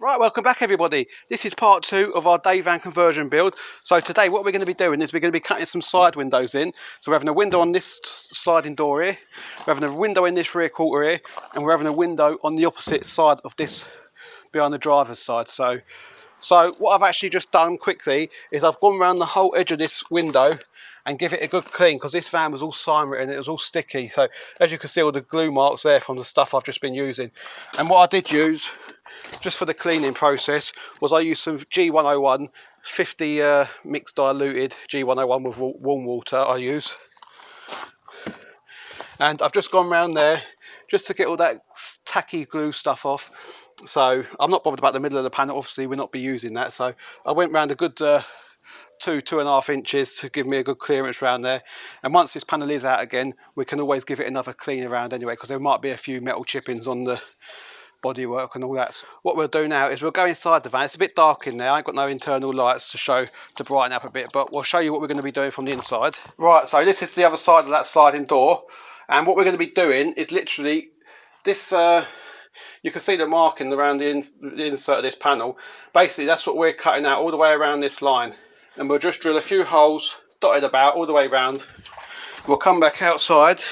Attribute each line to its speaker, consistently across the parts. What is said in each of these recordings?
Speaker 1: Right, welcome back everybody. This is part 2 of our day van conversion build. So today what we're going to be doing is we're going to be cutting some side windows in. So we're having a window on this sliding door here, we're having a window in this rear quarter here, and we're having a window on the opposite side of this behind the driver's side. So what I've actually just done quickly is I've gone around the whole edge of this window and give it a good clean, because this van was all sign written, it was all sticky. So as you can see, all the glue marks there from the stuff I've just been using. And what I did use just for the cleaning process was I used some G101 50 mixed diluted G101 with warm water I use, and I've just gone around there just to get all that tacky glue stuff off. So I'm not bothered about the middle of the panel, obviously we'll not be using that. So I went around a good 2.5 inches to give me a good clearance around there. And once this panel is out again, we can always give it another clean around anyway, because there might be a few metal chippings on the bodywork and all that. What we'll do now is we'll go inside the van. It's a bit dark in there, I ain't got no internal lights to show to brighten up a bit, but we'll show you what we're going to be doing from the inside. Right, so this is the other side of that sliding door, and what we're going to be doing is literally this you can see the marking around the insert of this panel. Basically that's what we're cutting out all the way around this line, and we'll just drill a few holes dotted about all the way around. We'll come back outside,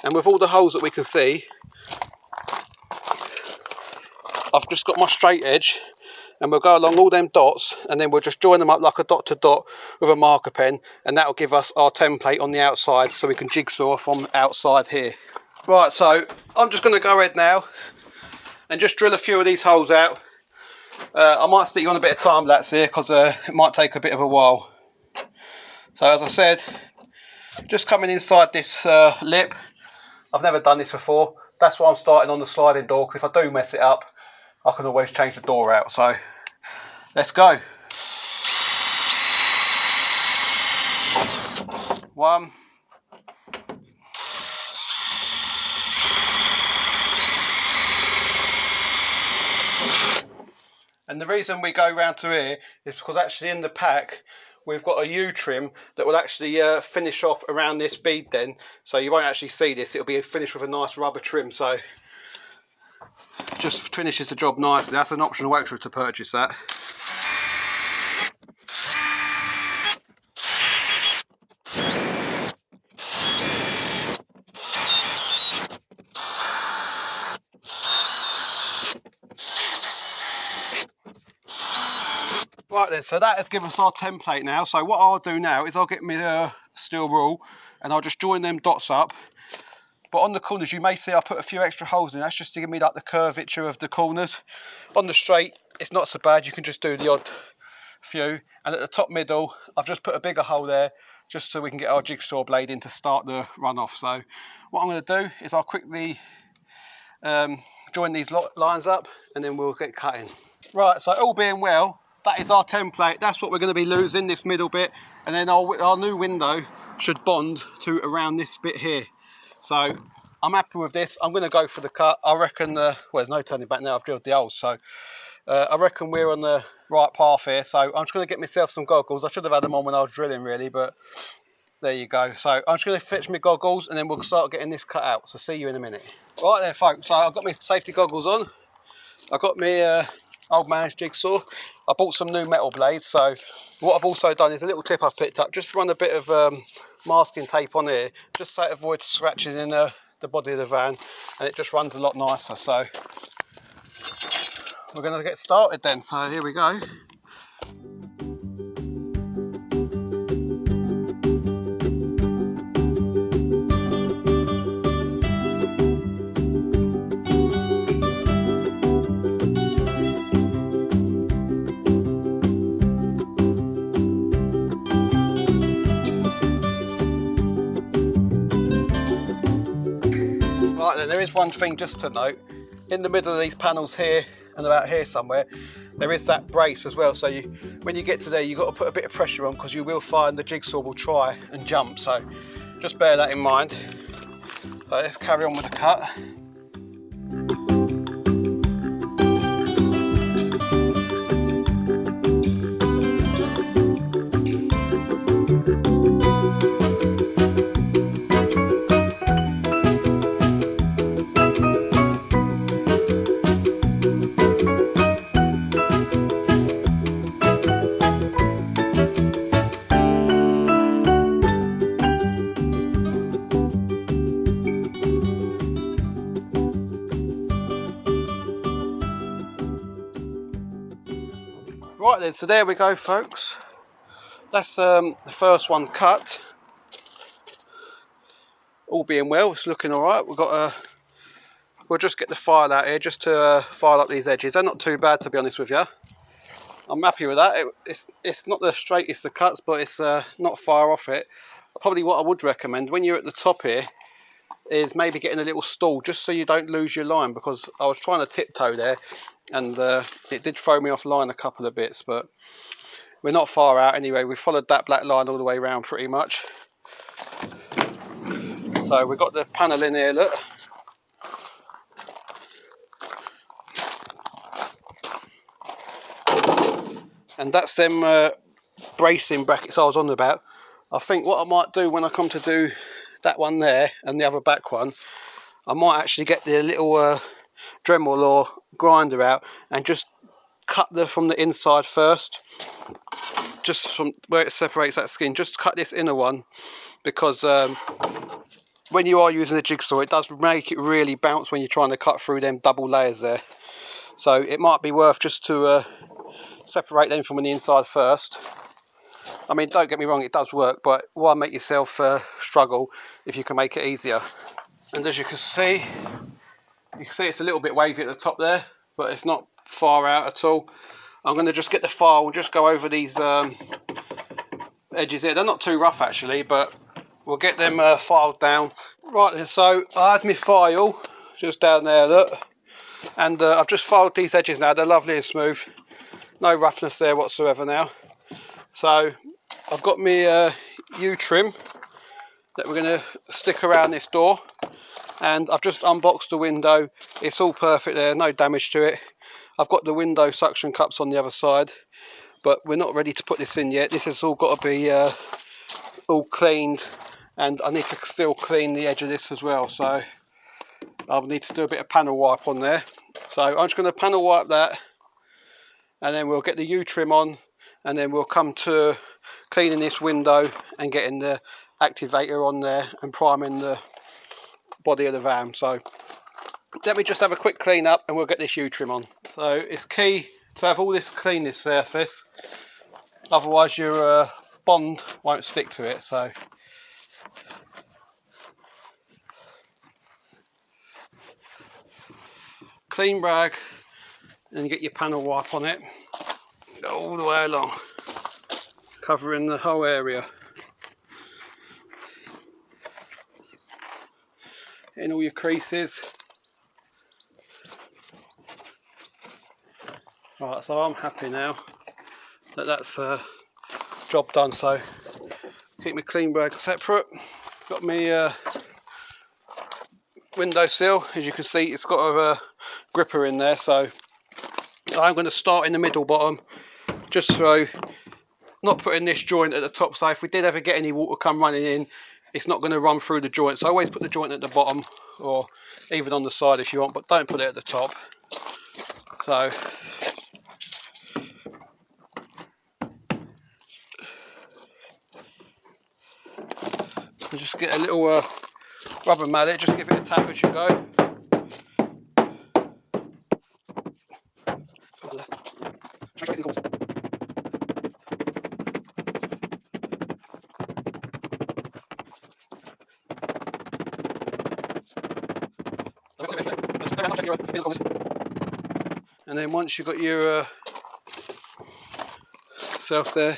Speaker 1: and with all the holes that we can see, I've just got my straight edge, and we'll go along all them dots, and then we'll just join them up like a dot to dot with a marker pen, and that will give us our template on the outside, so we can jigsaw from outside here. Right, so I'm just going to go ahead now and just drill a few of these holes out. I might stick you on a bit of time lapse here, because it might take a bit of a while. So as I said, just coming inside this lip. I've never done this before, that's why I'm starting on the sliding door, because if I do mess it up, I can always change the door out. So let's go. 1. And the reason we go round to here is because actually in the pack we've got a U-trim that will actually finish off around this bead then, so you won't actually see this, it'll be finished with a nice rubber trim, so just finishes the job nicely. That's an optional extra to purchase that. Right then, so that has given us our template now. So what I'll do now is I'll get my steel rule and I'll just join them dots up. But on the corners you may see I put a few extra holes in. That's just to give me like the curvature of the corners. On the straight it's not so bad, you can just do the odd few. And at the top middle I've just put a bigger hole there just so we can get our jigsaw blade in to start the run off. So what I'm going to do is I'll quickly join these lines up and then we'll get cutting. Right, so all being well, that is our template. That's what we're going to be losing, this middle bit, and then our new window should bond to around this bit here. So I'm happy with this. I'm going to go for the cut. I reckon well, there's no turning back now, I've drilled the holes, so I reckon we're on the right path here. So I'm just going to get myself some goggles. I should have had them on when I was drilling really, but there you go. So I'm just going to fetch my goggles and then we'll start getting this cut out. So see you in a minute. Right then folks, so I've got my safety goggles on. I've got my old man's jigsaw. I bought some new metal blades, so what I've also done is a little tip I've picked up, just run a bit of masking tape on here, just so it avoids scratching in the body of the van, and it just runs a lot nicer. So we're going to get started then, so here we go. Right then, there is one thing just to note. In the middle of these panels here and about here somewhere, there is that brace as well. So when you get to there, you've got to put a bit of pressure on, because you will find the jigsaw will try and jump. So just bear that in mind. So let's carry on with the cut. Right then, so there we go folks. That's the first one cut. All being well, it's looking alright. We'll just get the file out here just to file up these edges. They're not too bad, to be honest with you. I'm happy with that. It's not the straightest of cuts, but it's not far off it. Probably what I would recommend when you're at the top here is maybe getting a little stool just so you don't lose your line, because I was trying to tiptoe there and it did throw me off line a couple of bits, but we're not far out anyway. We followed that black line all the way around pretty much. So we've got the panel in here, look. And that's them bracing brackets I was on about. I think what I might do when I come to do that one there and the other back one, I might actually get the little Dremel or grinder out and just cut from the inside first, just from where it separates that skin. Just cut this inner one, because when you are using a jigsaw, it does make it really bounce when you're trying to cut through them double layers there. So it might be worth just to separate them from the inside first. I mean, don't get me wrong, it does work, but why make yourself struggle if you can make it easier? And as you can see it's a little bit wavy at the top there, but it's not far out at all. I'm going to just get the file and just go over these edges here. They're not too rough actually, but we'll get them filed down. Right then, so I had my file just down there, look, and I've just filed these edges now. They're lovely and smooth, no roughness there whatsoever now. So I've got my U-trim that we're going to stick around this door, and I've just unboxed the window. It's all perfect there, no damage to it. I've got the window suction cups on the other side, but we're not ready to put this in yet. This has all got to be all cleaned, and I need to still clean the edge of this as well, so I'll need to do a bit of panel wipe on there. So I'm just going to panel wipe that, and then we'll get the U-trim on, and then we'll come to cleaning this window and getting the activator on there and priming the body of the van. So let me just have a quick clean up and we'll get this U-trim on. So it's key to have all this clean, this surface, otherwise your bond won't stick to it. So clean rag, and you get your panel wipe on it, go all the way along, covering the whole area, in all your creases. Right, so I'm happy now that that's job done. So keep my clean rag separate. Got my windowsill, as you can see it's got a gripper in there, so I'm going to start in the middle bottom, just so not putting this joint at the top, so if we did ever get any water come running in, it's not going to run through the joint. So I always put the joint at the bottom, or even on the side if you want, but don't put it at the top. So we'll just get a little rubber mallet, just give it a tap as you go. And then once you've got your self there,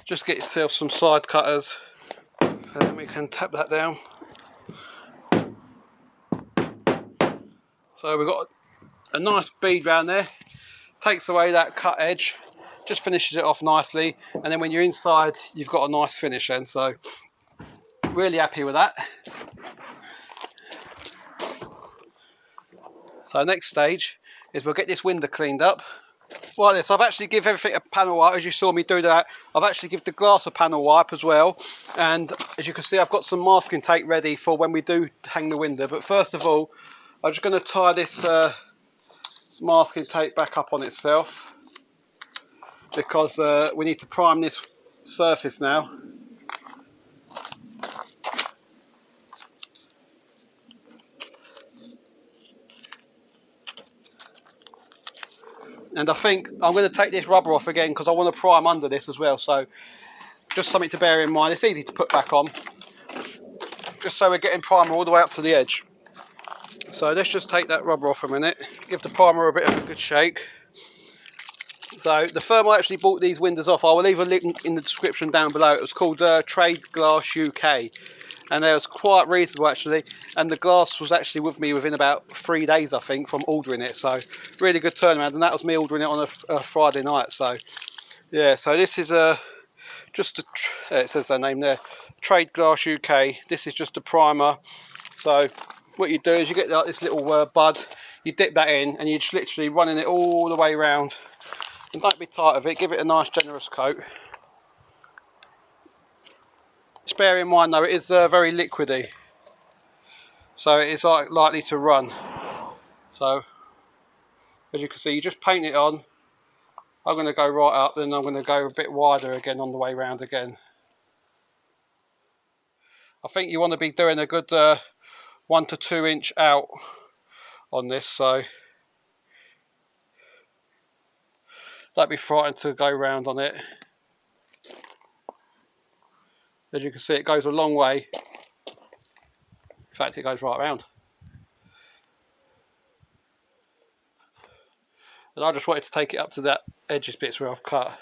Speaker 1: just get yourself some side cutters, and then we can tap that down. So we've got a nice bead round there, takes away that cut edge, just finishes it off nicely, and then when you're inside you've got a nice finish then. So really happy with that. So next stage is we'll get this window cleaned up. Right then, so I've actually give everything a panel wipe, as you saw me do that. I've actually give the glass a panel wipe as well, and as you can see I've got some masking tape ready for when we do hang the window. But first of all, I'm just going to tie this masking tape back up on itself, because we need to prime this surface now. And I think I'm going to take this rubber off again because I want to prime under this as well. So just something to bear in mind. It's easy to put back on, just so we're getting primer all the way up to the edge. So let's just take that rubber off a minute, give the primer a bit of a good shake. So the firm I actually bought these windows off, I will leave a link in the description down below. It was called Trade Glass UK, and they was quite reasonable actually, and the glass was actually with me within about 3 days I think from ordering it. So really good turnaround, and that was me ordering it on a Friday night. So yeah, so this is it says their name there, Trade Glass UK. This is just a primer. So what you do is you get like this little bud, you dip that in, and you're just literally running it all the way around. And don't be tight of it, give it a nice generous coat. Just bear in mind though, it is very liquidy, so it is likely to run. So as you can see, you just paint it on. I'm going to go right up, then I'm going to go a bit wider again on the way round again. I think you want to be doing a good 1 to 2 inch out on this, so don't be frightened to go round on it. As you can see, it goes a long way. In fact, it goes right round. And I just wanted to take it up to that edges bits where I've cut.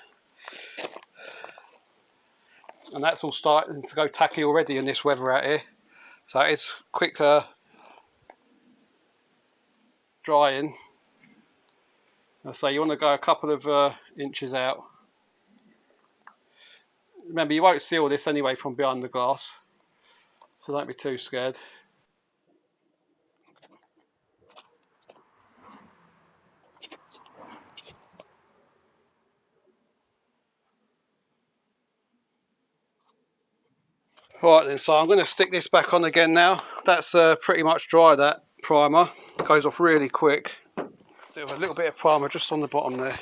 Speaker 1: And that's all starting to go tacky already in this weather out here. So it's quicker drying. I say you want to go a couple of inches out. Remember, you won't see all this anyway from behind the glass, so don't be too scared. Right then, so I'm going to stick this back on again now. That's pretty much dry, that primer. It goes off really quick. Do a little bit of primer just on the bottom there.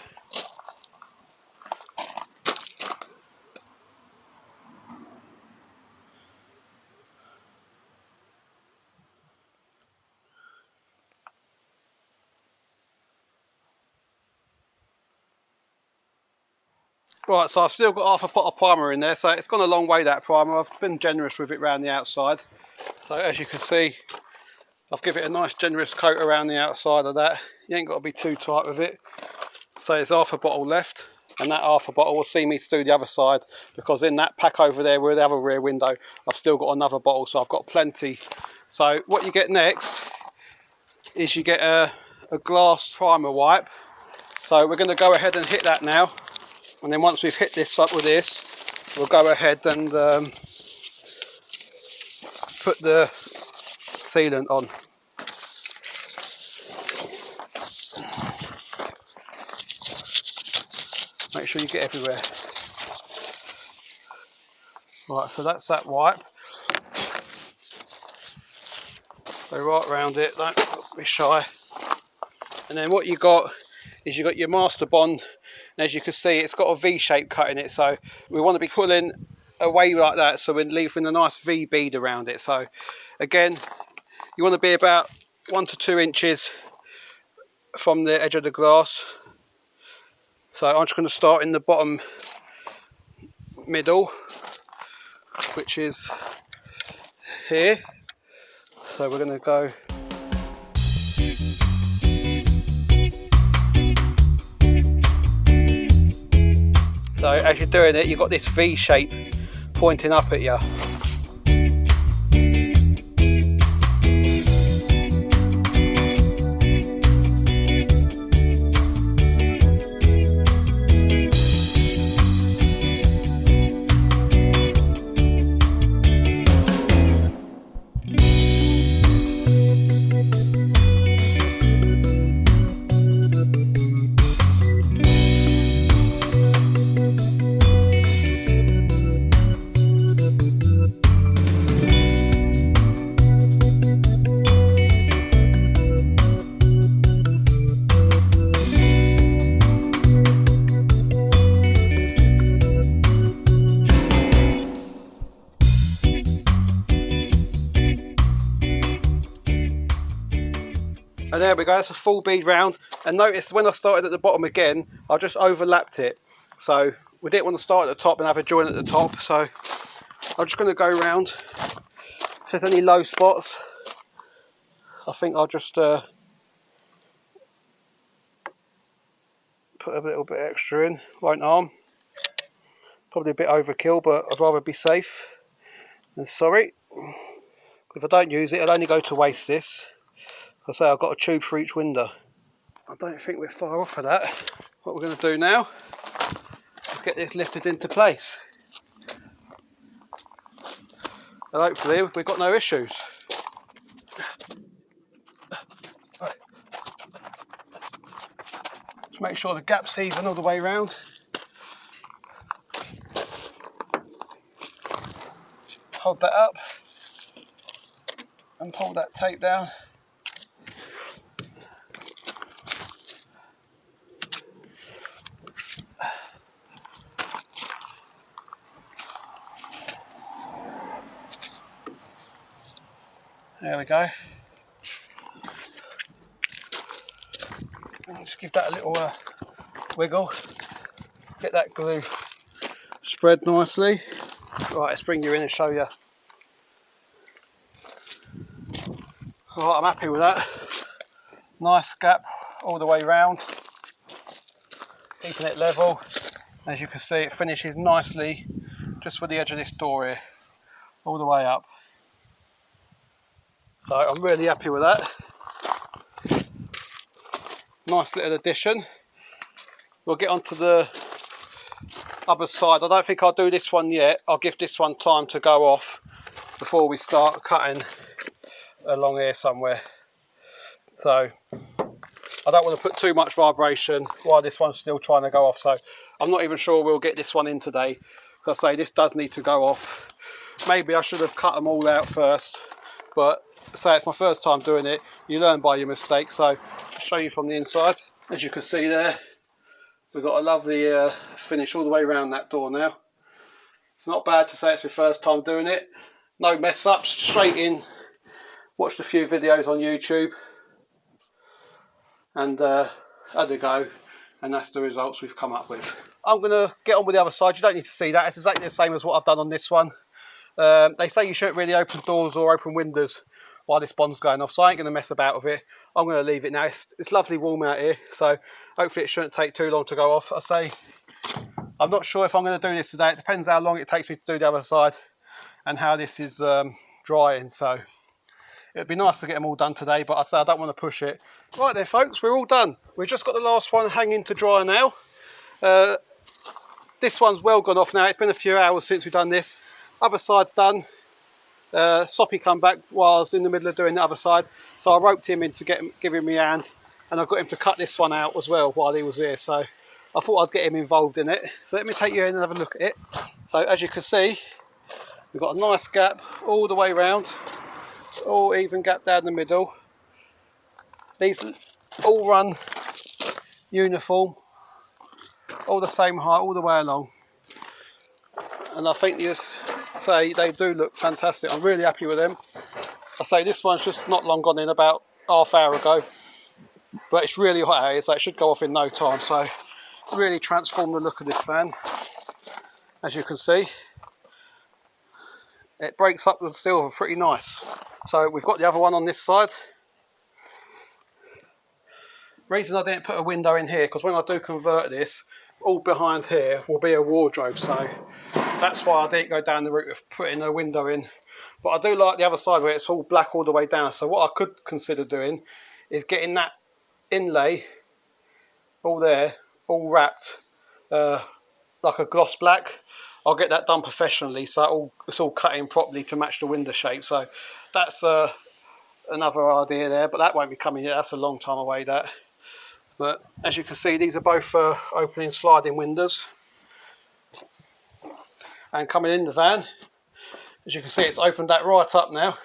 Speaker 1: Right, so I've still got half a pot of primer in there, so it's gone a long way, that primer. I've been generous with it around the outside. So as you can see, I've given it a nice generous coat around the outside of that. You ain't got to be too tight with it. So there's half a bottle left, and that half a bottle will see me to do the other side, because in that pack over there with the other rear window, I've still got another bottle, so I've got plenty. So what you get next is you get a glass primer wipe. So we're going to go ahead and hit that now. And then once we've hit this up with this, we'll go ahead and put the sealant on. Make sure you get everywhere. Right, so that's that wipe. Go right around it, don't be shy. And then what you got is you got your Master Bond. And as you can see, it's got a V-shape cut in it, so we want to be pulling away like that, so we're leaving a nice V bead around it. So again, you want to be about 1 to 2 inches from the edge of the glass. So I'm just going to start in the bottom middle, which is here. So we're going to go so as you're doing it, you've got this V shape pointing up at you. And there we go, it's a full bead round. And notice when I started at the bottom again, I just overlapped it. So we didn't want to start at the top and have a join at the top. So I'm just going to go around. If there's any low spots, I think I'll just put a little bit extra in, won't harm. Probably a bit overkill, but I'd rather be safe than sorry. If I don't use it, I'll only go to waste this. I say I've got a tube for each window. I don't think we're far off of that. What we're going to do now is get this lifted into place. And hopefully we've got no issues. Right. Just make sure the gap's even all the way around. Hold that up and pull that tape down. There we go. Just give that a little wiggle. Get that glue spread nicely. Right, let's bring you in and show you. Right, I'm happy with that. Nice gap all the way round. Keeping it level. As you can see, it finishes nicely just with the edge of this door here, all the way up. So I'm really happy with that. Nice little addition. We'll get onto the other side. I don't think I'll do this one yet. I'll give this one time to go off before we start cutting along here somewhere. So I don't want to put too much vibration while this one's still trying to go off. So I'm not even sure we'll get this one in today. Because I say this does need to go off. Maybe I should have cut them all out first, but say it's my first time doing it. You learn by your mistakes. So I'll show you from the inside. As you can see there, we've got a lovely finish all the way around that door now. Not bad to say it's my first time doing it. No mess ups, straight in. Watched a few videos on YouTube and had a go, and that's the results we've come up with. I'm going to get on with the other side. You don't need to see that. It's exactly the same as what I've done on this one. They say you shouldn't really open doors or open windows while this bond's going off, so I ain't going to mess about with it. I'm going to leave it now. It's lovely warm out here, so hopefully it shouldn't take too long to go off. I say I'm not sure if I'm going to do this today. It depends how long it takes me to do the other side and how this is drying. So it'd be nice to get them all done today, but I say I don't want to push it. Right then, folks, we're all done. We've just got the last one hanging to dry now. This one's well gone off now. It's been a few hours since we've done this. Other side's done. Soppy come back while I was in the middle of doing the other side, so I roped him in to give him my hand, and I got him to cut this one out as well while he was here. So I thought I'd get him involved in it. So let me take you in and have a look at it. So as you can see, we've got a nice gap all the way round, all even gap down the middle. These all run uniform, all the same height all the way along, and I think you say they do look fantastic. I'm really happy with them. I say this one's just not long gone in, about half hour ago, but it's really hot out here, so it should go off in no time. So really transformed the look of this fan. As you can see, it breaks up the silver pretty nice. So we've got the other one on this side. Reason I didn't put a window in here, because when I do convert this, all behind here will be a wardrobe, so that's why I didn't go down the route of putting a window in. But I do like the other side where it's all black all the way down. So what I could consider doing is getting that inlay all there, all wrapped like a gloss black. I'll get that done professionally, so it's all cut in properly to match the window shape. So that's another idea there, but that won't be coming yet. That's a long time away, that. But as you can see, these are both opening sliding windows. And coming in the van, as you can see, it's opened that right up now.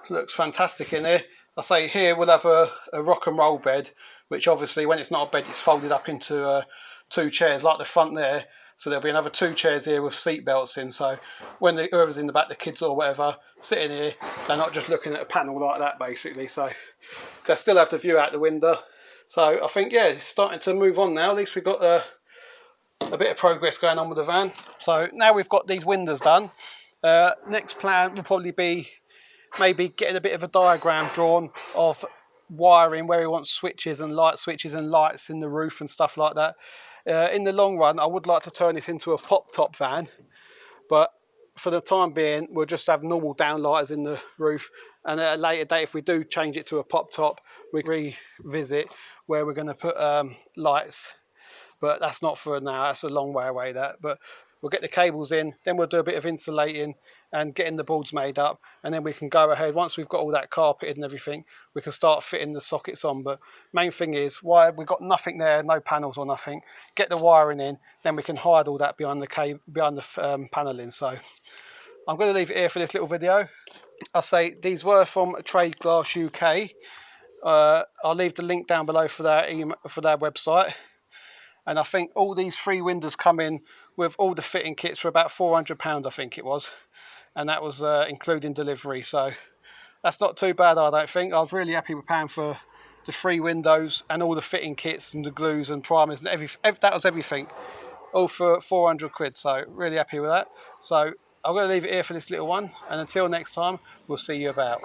Speaker 1: Looks fantastic in here. I say here we'll have a rock and roll bed, which obviously when it's not a bed, it's folded up into 2 chairs like the front there. So there'll be another 2 chairs here with seat belts in. So when whoever's in the back, the kids or whatever, sitting here, they're not just looking at a panel like that basically. So they still have the view out the window. So I think, yeah, it's starting to move on now. At least we've got a bit of progress going on with the van. So now we've got these windows done. Next plan will probably be maybe getting a bit of a diagram drawn of wiring where we want switches and lights in the roof and stuff like that. In the long run, I would like to turn this into a pop-top van, but for the time being, we'll just have normal downlighters in the roof. And at a later date, if we do change it to a pop-top, we revisit where we're going to put lights. But that's not for now. That's a long way away, that. But we'll get the cables in, then we'll do a bit of insulating and getting the boards made up, and then we can go ahead. Once we've got all that carpeted and everything, we can start fitting the sockets on. But main thing is, why we've got nothing there, no panels or nothing. Get the wiring in, then we can hide all that behind the paneling. So I'm going to leave it here for this little video. I'll say these were from Trade Glass UK. I'll leave the link down below for their website. And I think all these 3 windows come in with all the fitting kits for about £400, I think it was. And that was including delivery. So that's not too bad, I don't think. I was really happy with paying for the 3 windows and all the fitting kits and the glues and primers and that was everything. All for 400 quid. So really happy with that. So I'm going to leave it here for this little one. And until next time, we'll see you about.